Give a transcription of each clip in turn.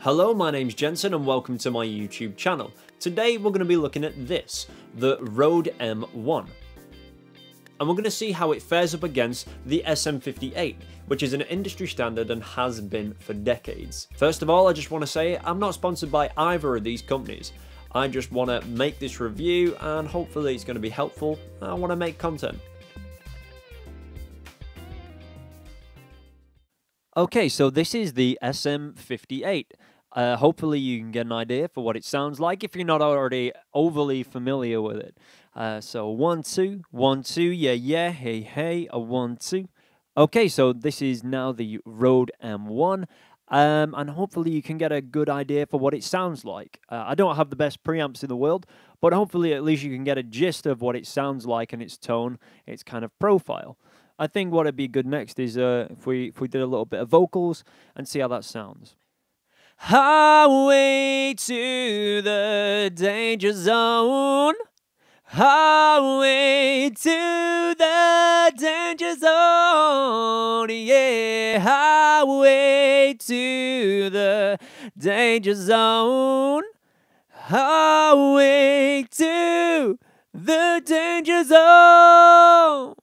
Hello, my name's Jensen and welcome to my YouTube channel. Today we're going to be looking at this, the RØDE M1. And we're going to see how it fares up against the SM58, which is an industry standard and has been for decades. First of all, I just want to say I'm not sponsored by either of these companies. I just want to make this review and hopefully it's going to be helpful. I want to make content. Okay, so this is the SM58. Hopefully you can get an idea for what it sounds like if you're not already overly familiar with it. So 1, 2, 1, 2, yeah, hey, hey, a 1, 2. Okay, so this is now the RØDE M1. And hopefully you can get a good idea for what it sounds like. I don't have the best preamps in the world, but hopefully at least you can get a gist of what it sounds like and its tone, its kind of profile. I think what would be good next is if we did a little bit of vocals and see how that sounds. Highway to the danger zone. Highway to the danger zone. Yeah, highway to the danger zone. Highway to the danger zone.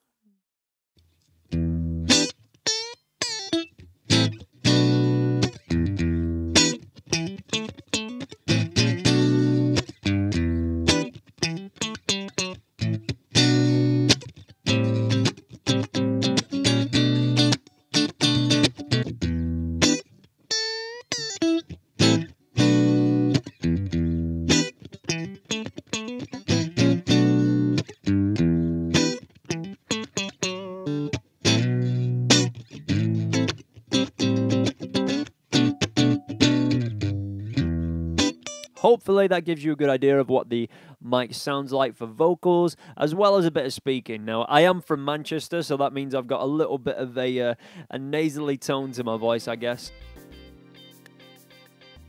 Hopefully that gives you a good idea of what the mic sounds like for vocals, as well as a bit of speaking. Now, I am from Manchester, so that means I've got a little bit of a nasally tone to my voice, I guess.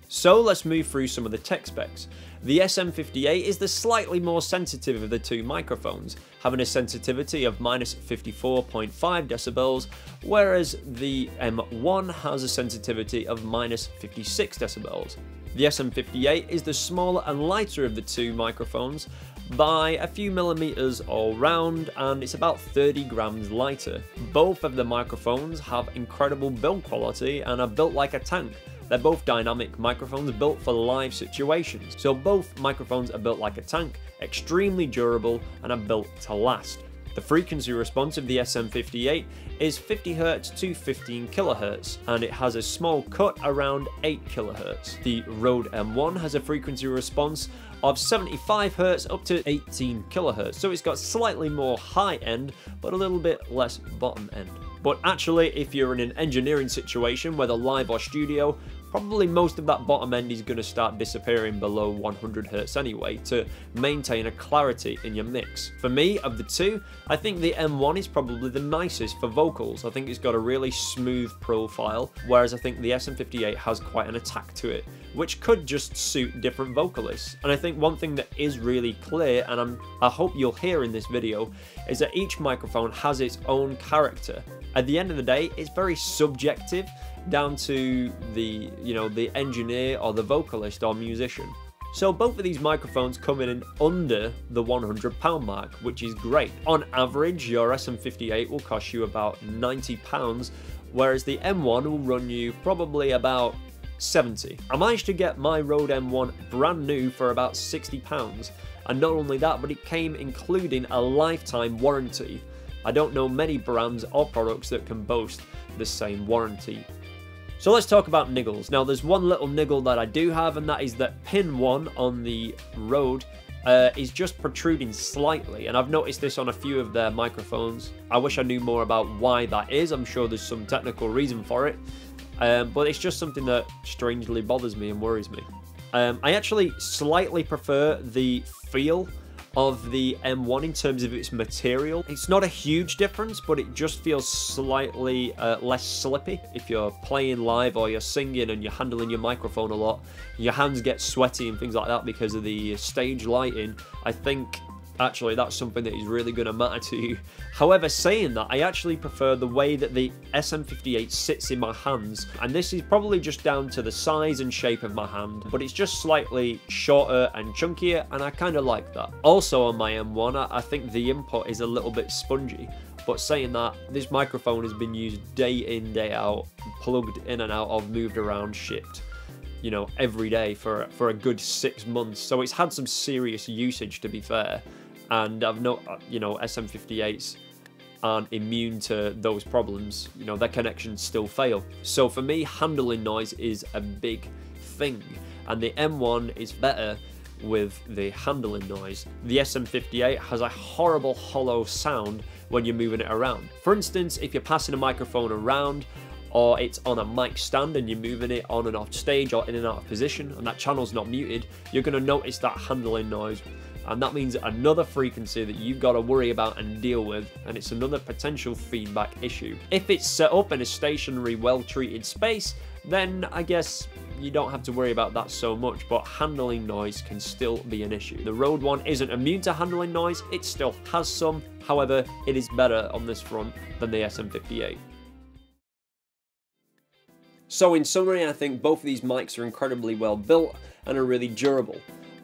So let's move through some of the tech specs. The SM58 is the slightly more sensitive of the two microphones, having a sensitivity of -54.5 decibels, whereas the M1 has a sensitivity of -56 decibels. The SM58 is the smaller and lighter of the two microphones by a few millimeters all round, and it's about 30 grams lighter. Both of the microphones have incredible build quality and are built like a tank. They're both dynamic microphones built for live situations. So both microphones are built like a tank, extremely durable, and are built to last. The frequency response of the SM58 is 50 Hz to 15 kHz, and it has a small cut around 8 kHz. The RØDE M1 has a frequency response of 75 Hz up to 18 kHz, so it's got slightly more high end, but a little bit less bottom end. But actually, if you're in an engineering situation, whether live or studio, probably most of that bottom end is going to start disappearing below 100 Hz anyway to maintain a clarity in your mix. For me, of the two, I think the M1 is probably the nicest for vocals. I think it's got a really smooth profile, whereas I think the SM58 has quite an attack to it, which could just suit different vocalists. And I think one thing that is really clear, and I hope you'll hear in this video, is that each microphone has its own character. At the end of the day, it's very subjective, down to the engineer or the vocalist or musician. So both of these microphones come in under the £100 mark, which is great. On average, your SM58 will cost you about £90, whereas the M1 will run you probably about 70. I managed to get my RØDE M1 brand new for about £60, and not only that, but it came including a lifetime warranty. I don't know many brands or products that can boast the same warranty. So let's talk about niggles. Now there's one little niggle that I do have, and that is that pin 1 on the RØDE is just protruding slightly, and I've noticed this on a few of their microphones. I wish I knew more about why that is. I'm sure there's some technical reason for it, but it's just something that strangely bothers me and worries me. I actually slightly prefer the feel of the M1 in terms of its material. It's not a huge difference, but it just feels slightly less slippy. If you're playing live or you're singing and you're handling your microphone a lot, your hands get sweaty and things like that because of the stage lighting. I think actually that's something that is really going to matter to you. However, saying that, I actually prefer the way that the SM58 sits in my hands, and this is probably just down to the size and shape of my hand, but it's just slightly shorter and chunkier, and I kind of like that. Also on my M1, I think the input is a little bit spongy. But saying that, this microphone has been used day in, day out, plugged in and out of, moved around, shipped, you know, every day for a good 6 months. So it's had some serious usage, to be fair. And I've not, you know, SM58s aren't immune to those problems. You know, their connections still fail. So for me, handling noise is a big thing. And the M1 is better with the handling noise. The SM58 has a horrible hollow sound when you're moving it around. For instance, if you're passing a microphone around, or it's on a mic stand and you're moving it on and off stage or in and out of position, and that channel's not muted, you're going to notice that handling noise. And that means another frequency that you've got to worry about and deal with, and it's another potential feedback issue. If it's set up in a stationary, well-treated space, then I guess you don't have to worry about that so much, but handling noise can still be an issue. The Rode one isn't immune to handling noise, it still has some, however, it is better on this front than the SM58. So in summary, I think both of these mics are incredibly well built and are really durable.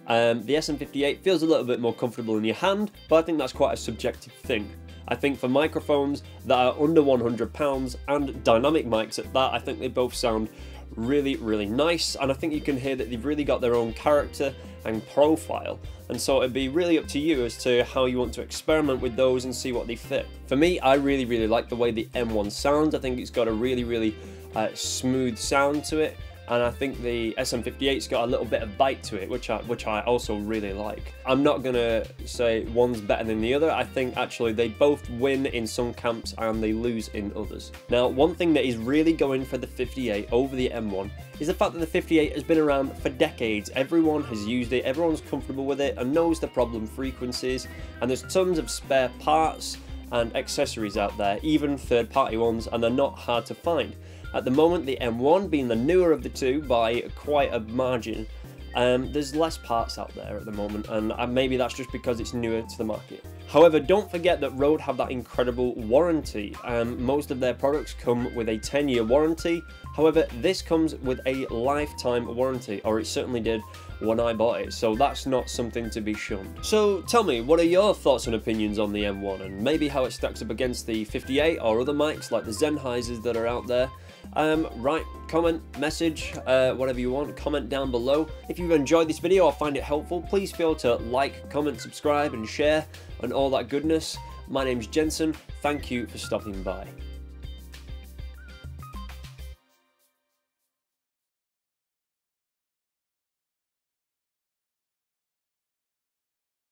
The SM58 feels a little bit more comfortable in your hand, but I think that's quite a subjective thing. I think for microphones that are under £100 and dynamic mics at that, I think they both sound really, really nice, and I think you can hear that they've really got their own character and profile, and so it'd be really up to you as to how you want to experiment with those and see what they fit. For me, I really, really like the way the M1 sounds. I think it's got a really, really smooth sound to it, and I think the SM58's got a little bit of bite to it, which I also really like. I'm not gonna say one's better than the other. I think actually they both win in some camps and they lose in others. Now, one thing that is really going for the 58 over the M1 is the fact that the 58 has been around for decades. Everyone has used it, everyone's comfortable with it and knows the problem frequencies, and there's tons of spare parts and accessories out there, even third-party ones, and they're not hard to find. At the moment, the M1 being the newer of the two by quite a margin, there's less parts out there at the moment, and maybe that's just because it's newer to the market. However, don't forget that Rode have that incredible warranty. Most of their products come with a 10-year warranty. However, this comes with a lifetime warranty, or it certainly did when I bought it, so that's not something to be shunned. So tell me, what are your thoughts and opinions on the M1, and maybe how it stacks up against the 58 or other mics like the Sennheisers that are out there? Write, comment, message, whatever you want, comment down below. If you've enjoyed this video or find it helpful, please feel to like, comment, subscribe and share and all that goodness. My name's Jensen, thank you for stopping by.